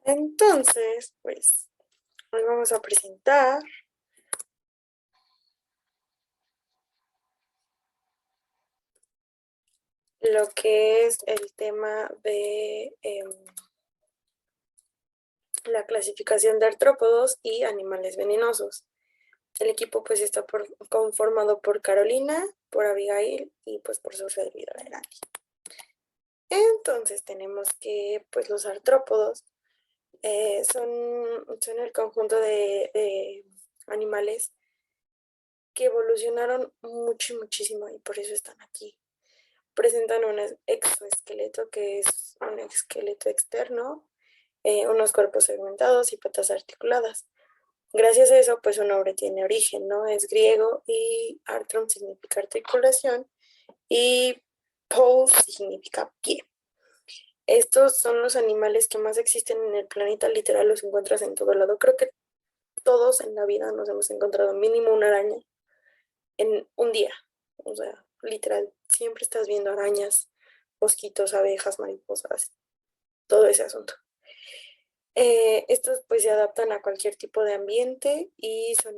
Entonces, pues, hoy vamos a presentar lo que es el tema de la clasificación de artrópodos y animales venenosos. El equipo pues está conformado por Carolina, por Abigail y pues por su servidora Erani. Entonces tenemos que pues los artrópodos son el conjunto de animales que evolucionaron muchísimo y por eso están aquí. Presentan un exoesqueleto que es un esqueleto externo, unos cuerpos segmentados y patas articuladas. Gracias a eso, pues su nombre tiene origen, ¿no? Es griego y artron significa articulación y pous significa pie. Estos son los animales que más existen en el planeta, literal los encuentras en todo lado. Creo que todos en la vida nos hemos encontrado mínimo una araña en un día. O sea, literal, siempre estás viendo arañas, mosquitos, abejas, mariposas, todo ese asunto. Estos pues se adaptan a cualquier tipo de ambiente y son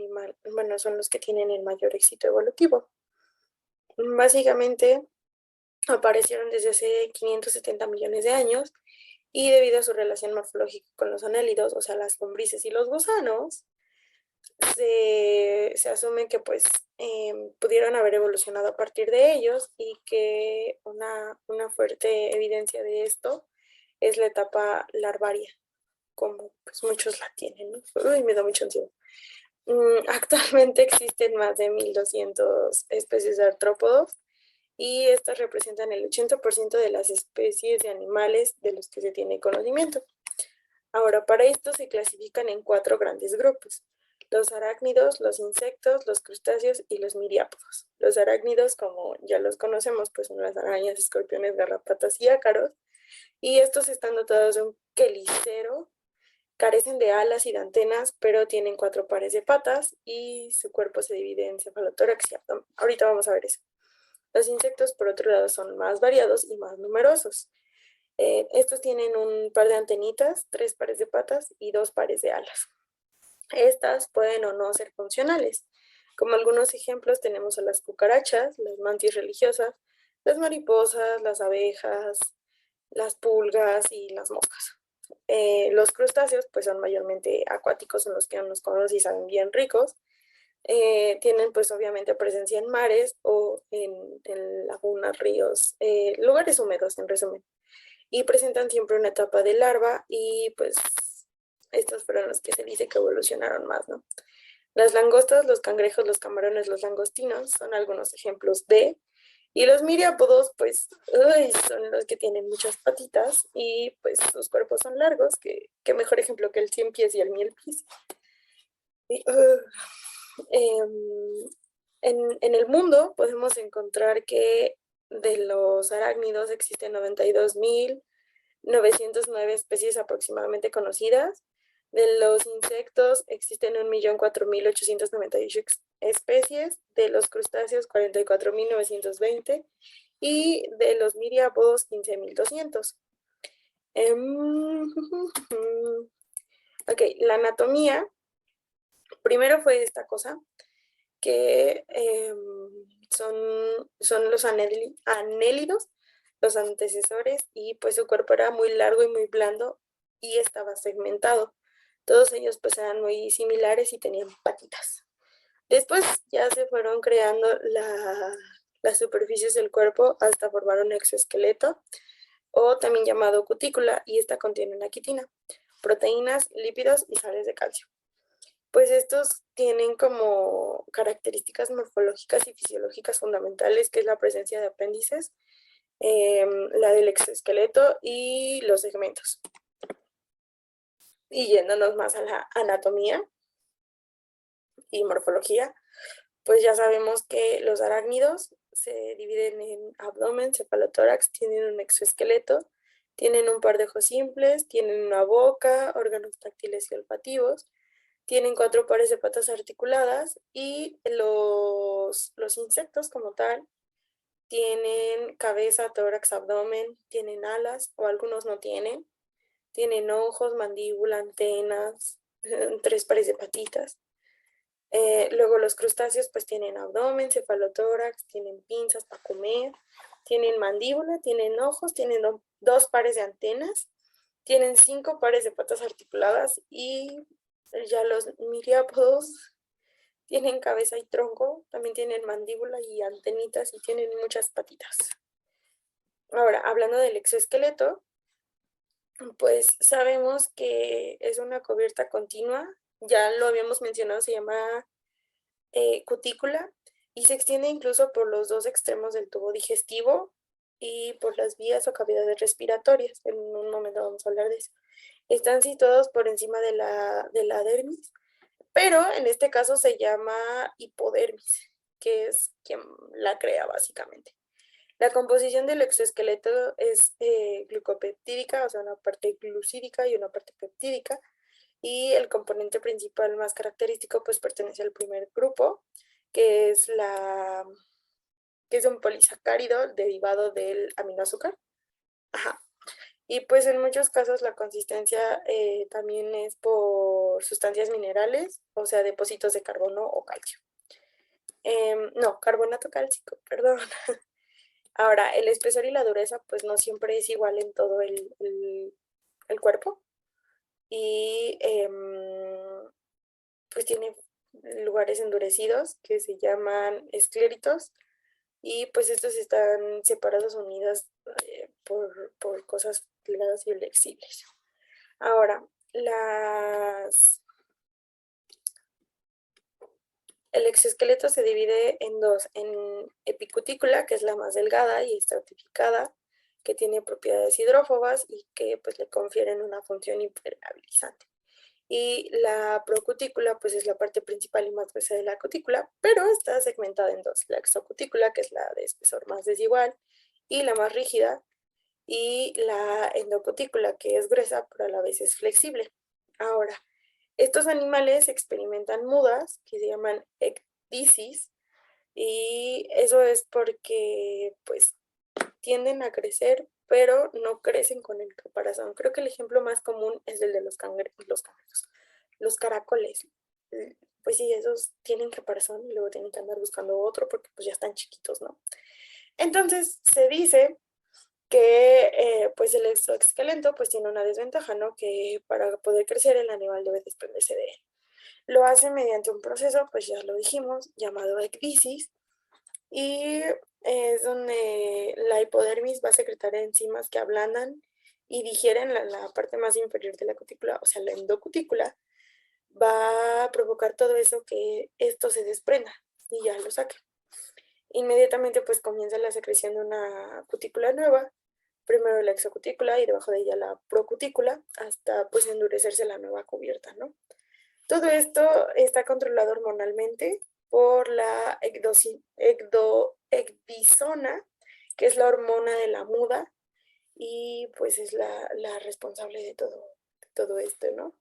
los que tienen el mayor éxito evolutivo. Básicamente aparecieron desde hace 570 millones de años y debido a su relación morfológica con los anélidos, o sea, las lombrices y los gusanos, se asume que pues pudieron haber evolucionado a partir de ellos y que una fuerte evidencia de esto es la etapa larvaria, como pues muchos la tienen, ¿no? Uy, me da mucha ansiedad. Actualmente existen más de 1200 especies de artrópodos y estas representan el 80% de las especies de animales de los que se tiene conocimiento. Ahora, para esto se clasifican en 4 grandes grupos: los arácnidos, los insectos, los crustáceos y los miriápodos. Los arácnidos, como ya los conocemos, pues son las arañas, escorpiones, garrapatas y ácaros, y estos están dotados de un quelícero, carecen de alas y de antenas, pero tienen 4 pares de patas y su cuerpo se divide en cefalotórax y abdomen. Ahorita vamos a ver eso. Los insectos, por otro lado, son más variados y más numerosos. Estos tienen un par de antenitas, 3 pares de patas y 2 pares de alas. Estas pueden o no ser funcionales. Como algunos ejemplos tenemos a las cucarachas, las mantis religiosas, las mariposas, las abejas, las pulgas y las moscas. Los crustáceos pues son mayormente acuáticos, son los que nos conocen y saben bien ricos. Tienen pues obviamente presencia en mares o en lagunas, ríos, lugares húmedos en resumen. Y presentan siempre una etapa de larva y pues estos fueron los que se dice que evolucionaron más, ¿no? Las langostas, los cangrejos, los camarones, los langostinos son algunos ejemplos de, y los miriápodos, pues, son los que tienen muchas patitas y pues sus cuerpos son largos, que mejor ejemplo que el 100 pies y el 1000 pies. Y, en el mundo podemos encontrar que de los arácnidos existen 92.909 especies aproximadamente conocidas. De los insectos existen 1.004.898 especies, de los crustáceos 44.920 y de los miriápodos 15.200. Ok, la anatomía, primero fue esta cosa, que son los anélidos, los antecesores, y pues su cuerpo era muy largo y muy blando y estaba segmentado. Todos ellos pues eran muy similares y tenían patitas. Después ya se fueron creando las superficies del cuerpo hasta formar un exoesqueleto, o también llamado cutícula, y esta contiene una quitina, proteínas, lípidos y sales de calcio. Pues estos tienen como características morfológicas y fisiológicas fundamentales, que es la presencia de apéndices, la del exoesqueleto y los segmentos. Y yéndonos más a la anatomía y morfología, pues ya sabemos que los arácnidos se dividen en abdomen, cefalotórax, tienen un exoesqueleto, tienen un par de ojos simples, tienen una boca, órganos táctiles y olfativos, tienen 4 pares de patas articuladas, y los insectos como tal tienen cabeza, tórax, abdomen, tienen alas o algunos no tienen. tienen ojos, mandíbula, antenas, 3 pares de patitas. Luego los crustáceos pues tienen abdomen, cefalotórax, tienen pinzas para comer, tienen mandíbula, tienen ojos, tienen 2 pares de antenas, tienen 5 pares de patas articuladas y ya los miriápodos tienen cabeza y tronco, también tienen mandíbula y antenitas y tienen muchas patitas. Ahora, hablando del exoesqueleto, pues sabemos que es una cubierta continua, ya lo habíamos mencionado, se llama cutícula y se extiende incluso por los 2 extremos del tubo digestivo y por las vías o cavidades respiratorias. En un momento vamos a hablar de eso. Están situados por encima de la dermis, pero en este caso se llama hipodermis, que es quien la crea básicamente. La composición del exoesqueleto es glucopeptídica, o sea, una parte glucídica y una parte peptídica, y el componente principal más característico pues pertenece al primer grupo, que es un polisacárido derivado del aminoazúcar. Ajá. Y pues en muchos casos la consistencia también es por sustancias minerales, o sea, depósitos de carbono o calcio. No, carbonato cálcico, perdón. Ahora, el espesor y la dureza pues no siempre es igual en todo el cuerpo y pues tiene lugares endurecidos que se llaman escléritos y pues estos están separados, unidas por cosas delgadas y flexibles. Ahora, el exoesqueleto se divide en 2, en epicutícula, que es la más delgada y estratificada, que tiene propiedades hidrófobas y que pues le confieren una función impermeabilizante. Y la procutícula pues es la parte principal y más gruesa de la cutícula, pero está segmentada en 2, la exocutícula, que es la de espesor más desigual y la más rígida, y la endocutícula, que es gruesa pero a la vez es flexible. Ahora, estos animales experimentan mudas que se llaman ecdisis y eso es porque pues tienden a crecer pero no crecen con el caparazón. Creo que el ejemplo más común es el de los cangrejos, los caracoles. Pues sí, esos tienen caparazón y luego tienen que andar buscando otro porque pues ya están chiquitos, ¿no? Entonces se dice que pues el exoesqueleto pues tiene una desventaja, ¿no? Que para poder crecer el animal debe desprenderse de él. Lo hace mediante un proceso, pues ya lo dijimos, llamado ecdisis, y es donde la hipodermis va a secretar enzimas que ablandan y digieren la parte más inferior de la cutícula, o sea, la endocutícula, va a provocar todo eso que esto se desprenda y ya lo saque. Inmediatamente pues comienza la secreción de una cutícula nueva, primero la exocutícula y debajo de ella la procutícula, hasta pues endurecerse la nueva cubierta, ¿no? Todo esto está controlado hormonalmente por la ecdisona, que es la hormona de la muda, y pues es la responsable de todo esto, ¿no?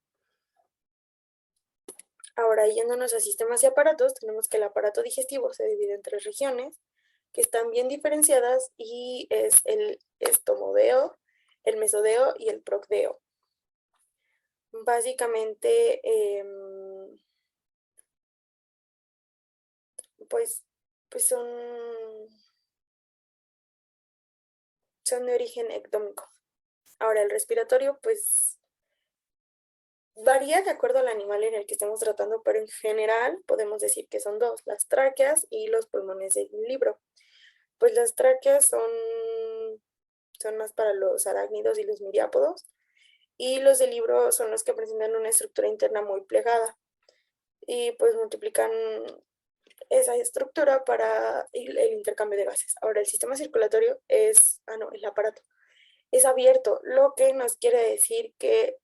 Ahora, yéndonos a sistemas y aparatos, tenemos que el aparato digestivo se divide en 3 regiones que están bien diferenciadas y es el estomodeo, el mesodeo y el procdeo. Básicamente, pues, pues son de origen ectómico. Ahora, el respiratorio, pues varía de acuerdo al animal en el que estemos tratando, pero en general podemos decir que son 2, las tráqueas y los pulmones del libro. Pues las tráqueas son más para los arácnidos y los miriápodos, y los del libro son los que presentan una estructura interna muy plegada y pues multiplican esa estructura para el intercambio de gases. Ahora, el sistema circulatorio el aparato es abierto, lo que nos quiere decir que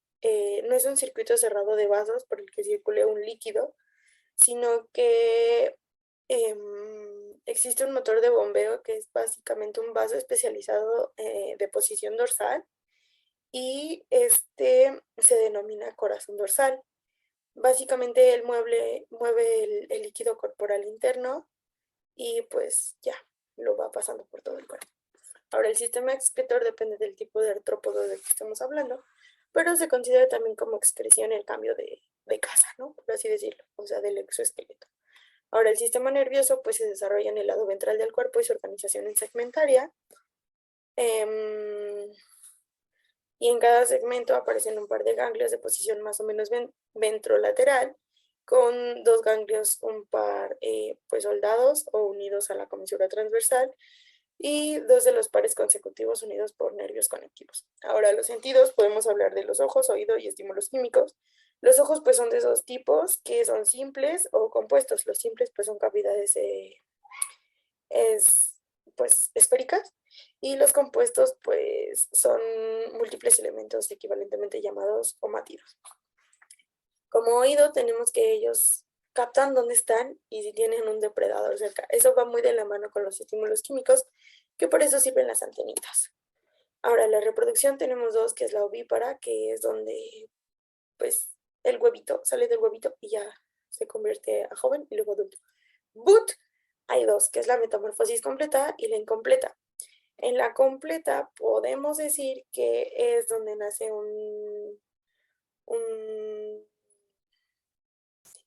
no es un circuito cerrado de vasos por el que circule un líquido, sino que existe un motor de bombeo que es básicamente un vaso especializado de posición dorsal y este se denomina corazón dorsal. Básicamente él mueve el líquido corporal interno y pues ya lo va pasando por todo el cuerpo. Ahora, el sistema excretor depende del tipo de artrópodo del que estamos hablando, pero se considera también como excreción el cambio de casa, ¿no? Por así decirlo, o sea, del exoesqueleto. Ahora, el sistema nervioso pues se desarrolla en el lado ventral del cuerpo y su organización en segmentaria. Em, y en cada segmento aparecen un par de ganglios de posición más o menos ventrolateral, con dos ganglios un par pues soldados o unidos a la comisura transversal y dos de los pares consecutivos unidos por nervios conectivos. Ahora, los sentidos, podemos hablar de los ojos, oído y estímulos químicos. Los ojos pues son de esos tipos que son simples o compuestos. Los simples pues son cavidades es, pues, esféricas y los compuestos pues son múltiples elementos equivalentemente llamados omatidos. Como oído tenemos que ellos captan dónde están y si tienen un depredador cerca. Eso va muy de la mano con los estímulos químicos, que por eso sirven las antenitas. Ahora, la reproducción tenemos dos, que es la ovípara, que es donde pues el huevito sale del huevito y ya se convierte a joven y luego adulto. But hay dos, que es la metamorfosis completa y la incompleta. En la completa podemos decir que es donde nace un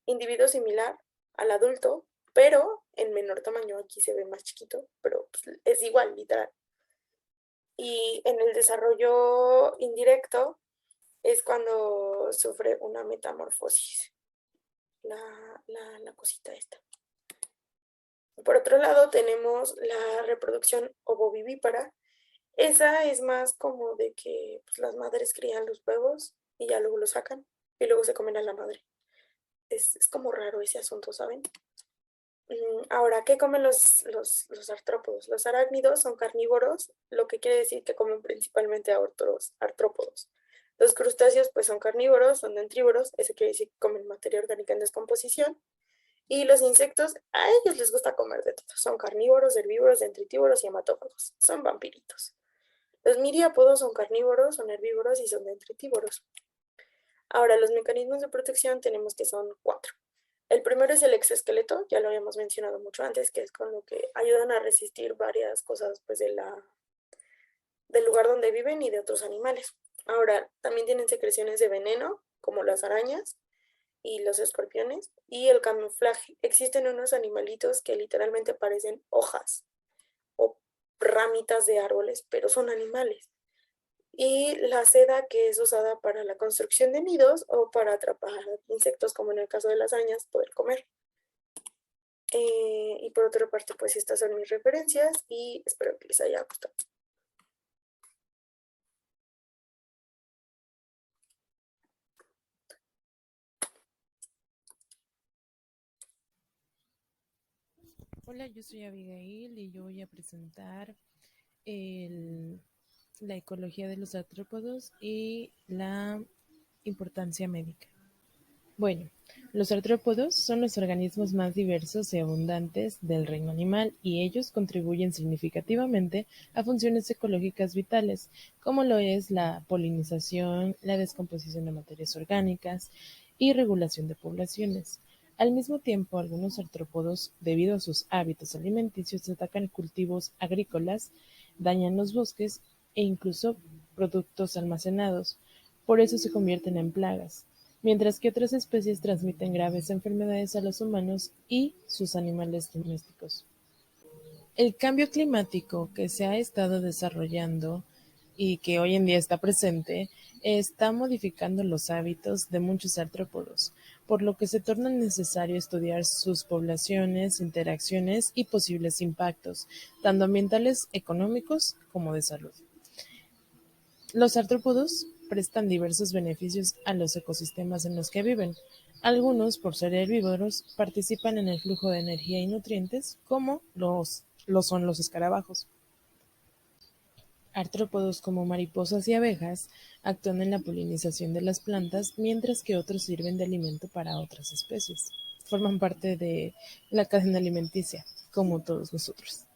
individuo similar al adulto, pero en menor tamaño. Aquí se ve más chiquito, pero pues, es igual, literal. Y en el desarrollo indirecto es cuando sufre una metamorfosis, la cosita esta. Por otro lado, tenemos la reproducción ovovivípara. Esa es más como de que pues, las madres crían los huevos y ya luego los sacan y luego se comen a la madre. Es como raro ese asunto, ¿saben? Ahora, ¿qué comen los artrópodos? Los arácnidos son carnívoros, lo que quiere decir que comen principalmente a otros artrópodos. Los crustáceos pues son carnívoros, son dentrívoros, eso quiere decir que comen materia orgánica en descomposición. Y los insectos, a ellos les gusta comer de todo. Son carnívoros, herbívoros, dentritívoros y hematófagos. Son vampiritos. Los miriápodos son carnívoros, son herbívoros y son dentritívoros. Ahora, los mecanismos de protección tenemos que son cuatro. El primero es el exoesqueleto, ya lo habíamos mencionado mucho antes, que es con lo que ayudan a resistir varias cosas pues, del lugar donde viven y de otros animales. Ahora, también tienen secreciones de veneno, como las arañas y los escorpiones, y el camuflaje. Existen unos animalitos que literalmente parecen hojas o ramitas de árboles, pero son animales. Y la seda, que es usada para la construcción de nidos o para atrapar insectos, como en el caso de las arañas, poder comer. Y por otra parte, pues estas son mis referencias y espero que les haya gustado. Hola, yo soy Abigail y yo voy a presentar el- la ecología de los artrópodos y la importancia médica. Bueno, los artrópodos son los organismos más diversos y abundantes del reino animal y ellos contribuyen significativamente a funciones ecológicas vitales, como lo es la polinización, la descomposición de materias orgánicas y regulación de poblaciones. Al mismo tiempo, algunos artrópodos, debido a sus hábitos alimenticios, atacan cultivos agrícolas, dañan los bosques e incluso productos almacenados. Por eso se convierten en plagas, mientras que otras especies transmiten graves enfermedades a los humanos y sus animales domésticos. El cambio climático que se ha estado desarrollando y que hoy en día está presente está modificando los hábitos de muchos artrópodos, por lo que se torna necesario estudiar sus poblaciones, interacciones y posibles impactos, tanto ambientales, económicos como de salud. Los artrópodos prestan diversos beneficios a los ecosistemas en los que viven. Algunos, por ser herbívoros, participan en el flujo de energía y nutrientes, como lo son los escarabajos. Artrópodos como mariposas y abejas actúan en la polinización de las plantas, mientras que otros sirven de alimento para otras especies. Forman parte de la cadena alimenticia, como todos nosotros.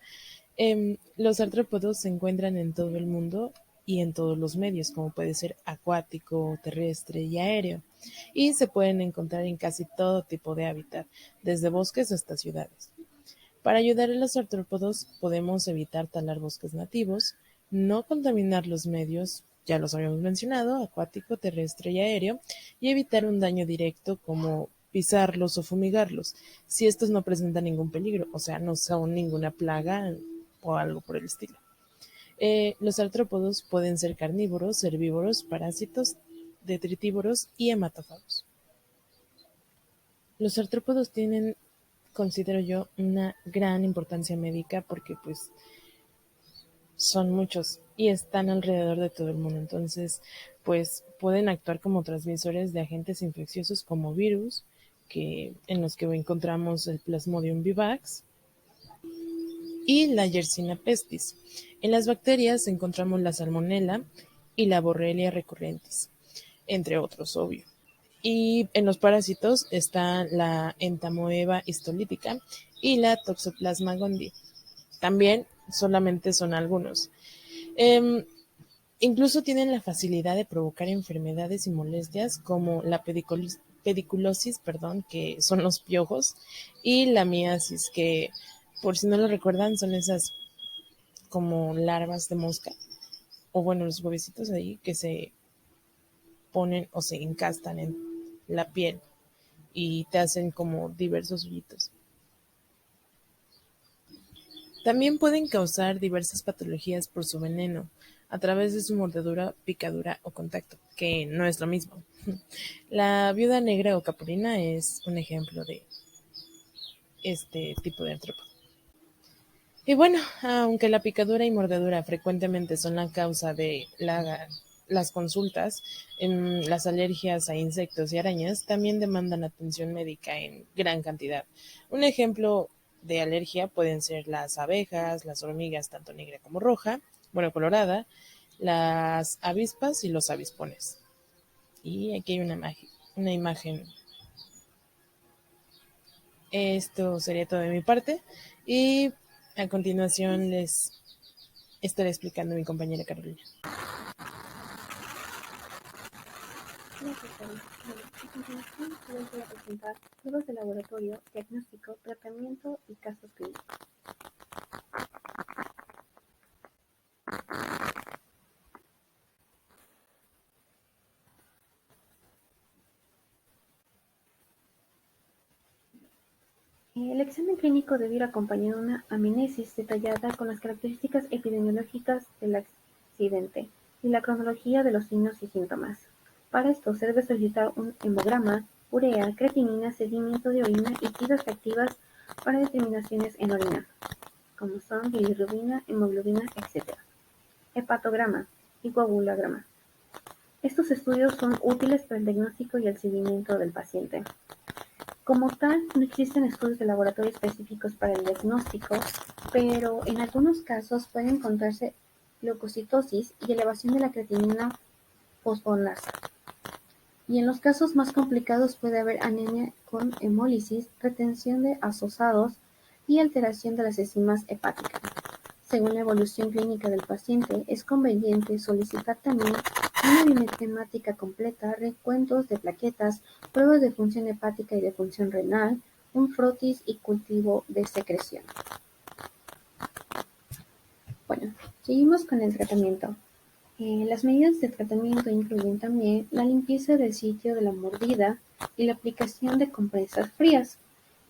Los artrópodos se encuentran en todo el mundo y en todos los medios, como puede ser acuático, terrestre y aéreo, y se pueden encontrar en casi todo tipo de hábitat, desde bosques hasta ciudades. Para ayudar a los artrópodos podemos evitar talar bosques nativos, no contaminar los medios, ya los habíamos mencionado, acuático, terrestre y aéreo, y evitar un daño directo como pisarlos o fumigarlos, si estos no presentan ningún peligro, o sea, no son ninguna plaga o algo por el estilo. Los artrópodos pueden ser carnívoros, herbívoros, parásitos, detritívoros y hematófagos. Los artrópodos tienen, considero yo, una gran importancia médica porque pues son muchos y están alrededor de todo el mundo. Entonces, pues pueden actuar como transmisores de agentes infecciosos como virus, en los que encontramos el Plasmodium vivax y la Yersinia pestis. En las bacterias encontramos la Salmonella y la Borrelia recurrentis, entre otros, obvio. Y en los parásitos está la Entamoeba histolítica y la Toxoplasma gondii. También solamente son algunos. Em, Incluso tienen la facilidad de provocar enfermedades y molestias como la pediculosis, perdón, que son los piojos, y la miasis, que por si no lo recuerdan son esas como larvas de mosca, o bueno, los huevecitos ahí que se ponen o se encastan en la piel y te hacen como diversos hoyitos. También pueden causar diversas patologías por su veneno, a través de su mordedura, picadura o contacto, que no es lo mismo. La viuda negra o capulina es un ejemplo de este tipo de artrópodo. Y bueno, aunque la picadura y mordedura frecuentemente son la causa de las consultas, en las alergias a insectos y arañas también demandan atención médica en gran cantidad. Un ejemplo de alergia pueden ser las abejas, las hormigas, tanto negra como roja, bueno, colorada, las avispas y los avispones. Y aquí hay una imagen. Esto sería todo de mi parte. Y a continuación les estaré explicando a mi compañera Carolina. Hola, ¿qué tal? Bueno, a continuación les voy a presentar pruebas de laboratorio, diagnóstico, tratamiento y casos clínicos. El examen clínico debe ir acompañado de una anamnesis detallada con las características epidemiológicas del accidente y la cronología de los signos y síntomas. Para esto se debe solicitar un hemograma, urea, creatinina, seguimiento de orina y tiras reactivas para determinaciones en orina, como son bilirrubina, hemoglobina, etc. Hepatograma y coagulograma. Estos estudios son útiles para el diagnóstico y el seguimiento del paciente. Como tal, no existen estudios de laboratorio específicos para el diagnóstico, pero en algunos casos puede encontrarse leucocitosis y elevación de la creatinina fosfonasa. Y en los casos más complicados puede haber anemia con hemólisis, retención de azosados y alteración de las enzimas hepáticas. Según la evolución clínica del paciente, es conveniente solicitar también una biometría completa, recuentos de plaquetas, pruebas de función hepática y de función renal, un frotis y cultivo de secreción. Bueno, seguimos con el tratamiento. Las medidas de tratamiento incluyen también la limpieza del sitio de la mordida y la aplicación de compresas frías.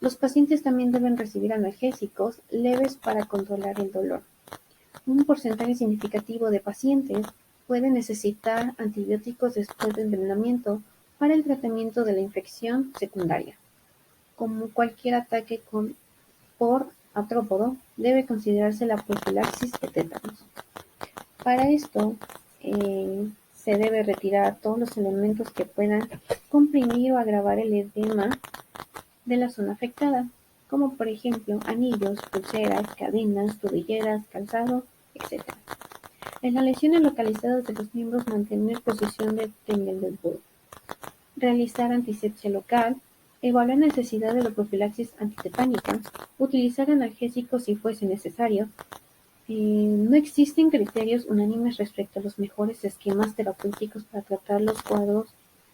Los pacientes también deben recibir analgésicos leves para controlar el dolor. Un porcentaje significativo de pacientes puede necesitar antibióticos después del envenenamiento para el tratamiento de la infección secundaria. Como cualquier ataque por artrópodo, debe considerarse la profilaxis de tétanos. Para esto, se debe retirar todos los elementos que puedan comprimir o agravar el edema de la zona afectada, como por ejemplo anillos, pulseras, cadenas, tobilleras, calzado, etc. En las lesiones localizadas de los miembros, mantener posición de Trendelenburg. Realizar antisepsia local, evaluar la necesidad de la profilaxis antitetánica, utilizar analgésicos si fuese necesario. No existen criterios unánimes respecto a los mejores esquemas terapéuticos para tratar los cuadros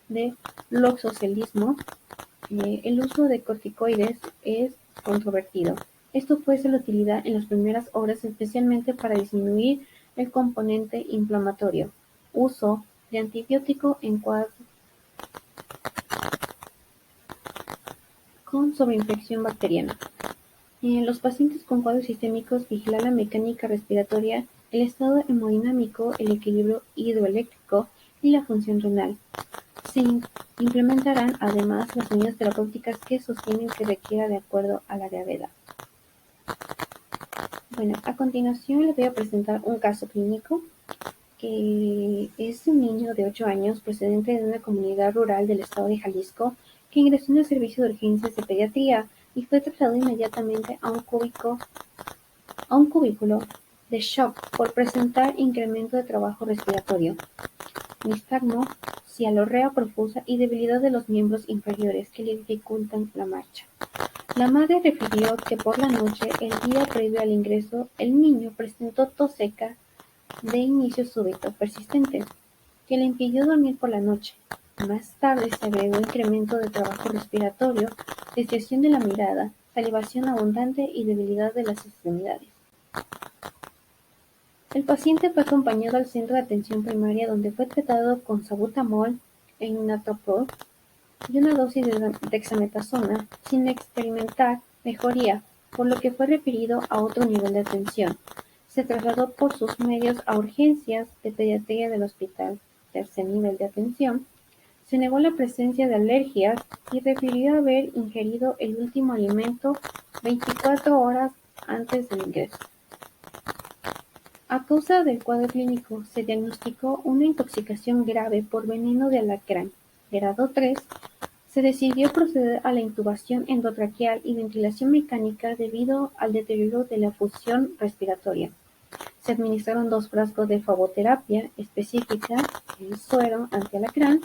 de loxocelismo. El uso de corticoides es controvertido. Esto fue de utilidad en las primeras horas, especialmente para disminuir el componente inflamatorio. Uso de antibiótico en cuadros con sobreinfección bacteriana. En los pacientes con cuadros sistémicos, vigilar la mecánica respiratoria, el estado hemodinámico, el equilibrio hidroeléctrico y la función renal. Se implementarán además las medidas terapéuticas que sostienen que requiera de acuerdo a la gravedad. Bueno, a continuación les voy a presentar un caso clínico que es un niño de 8 años procedente de una comunidad rural del estado de Jalisco que ingresó en el servicio de urgencias de pediatría y fue trasladado inmediatamente a un cubículo de shock por presentar incremento de trabajo respiratorio, nistagmo, cialorrea profusa y debilidad de los miembros inferiores que le dificultan la marcha. La madre refirió que por la noche, el día previo al ingreso, el niño presentó tos seca de inicio súbito persistente, que le impidió dormir por la noche. Más tarde se agregó incremento de trabajo respiratorio, desviación de la mirada, salivación abundante y debilidad de las extremidades. El paciente fue acompañado al centro de atención primaria donde fue tratado con salbutamol e inoprostol y una dosis de dexametasona sin experimentar mejoría, por lo que fue referido a otro nivel de atención. Se trasladó por sus medios a urgencias de pediatría del hospital, tercer nivel de atención. Se negó la presencia de alergias y refirió haber ingerido el último alimento 24 horas antes del ingreso. A causa del cuadro clínico, se diagnosticó una intoxicación grave por veneno de alacrán, grado 3. Se decidió proceder a la intubación endotraqueal y ventilación mecánica debido al deterioro de la función respiratoria. Se administraron 2 frascos de flavoterapia específica, el suero antialacrán,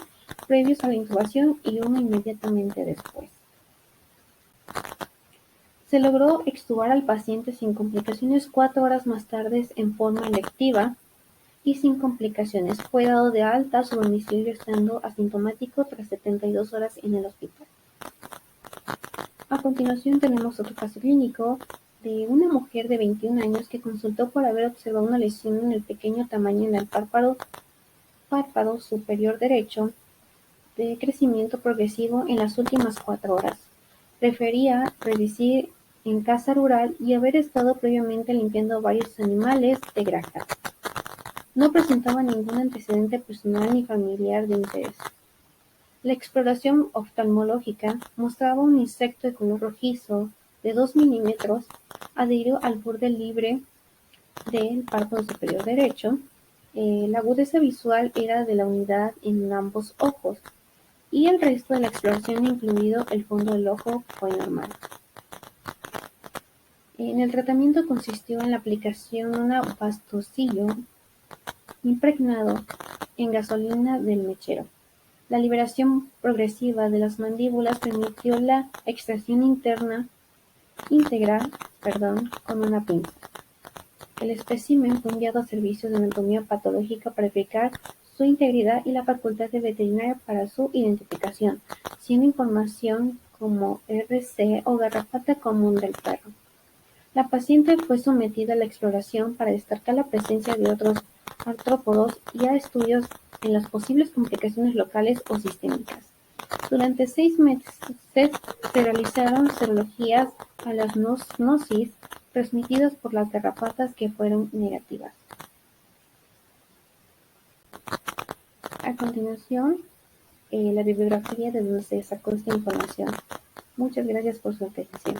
previos a la intubación y uno inmediatamente después. Se logró extubar al paciente sin complicaciones 4 horas más tarde en forma electiva y sin complicaciones. Fue dado de alta su domicilio estando asintomático tras 72 horas en el hospital. A continuación tenemos otro caso clínico de una mujer de 21 años que consultó por haber observado una lesión en el pequeño tamaño en el párpado superior derecho de crecimiento progresivo en las últimas 4 horas. Refería residir en casa rural y haber estado previamente limpiando varios animales de granja. No presentaba ningún antecedente personal ni familiar de interés. La exploración oftalmológica mostraba un insecto de color rojizo de 2 milímetros adherido al borde libre del párpado superior derecho. La agudeza visual era de la unidad en ambos ojos y el resto de la exploración, incluido el fondo del ojo, fue normal. En el tratamiento consistió en la aplicación de un bastocillo impregnado en gasolina del mechero. La liberación progresiva de las mandíbulas permitió la extracción íntegra con una pinza. El espécimen fue enviado a servicios de anatomía patológica para verificar su integridad y la facultad de veterinaria para su identificación, siendo información como RC o garrapata común del perro. La paciente fue sometida a la exploración para destacar la presencia de otros artrópodos y a estudios en las posibles complicaciones locales o sistémicas. Durante 6 meses se realizaron serologías a las zoonosis transmitidas por las garrapatas que fueron negativas. A continuación, la bibliografía de donde se sacó esta información. Muchas gracias por su atención.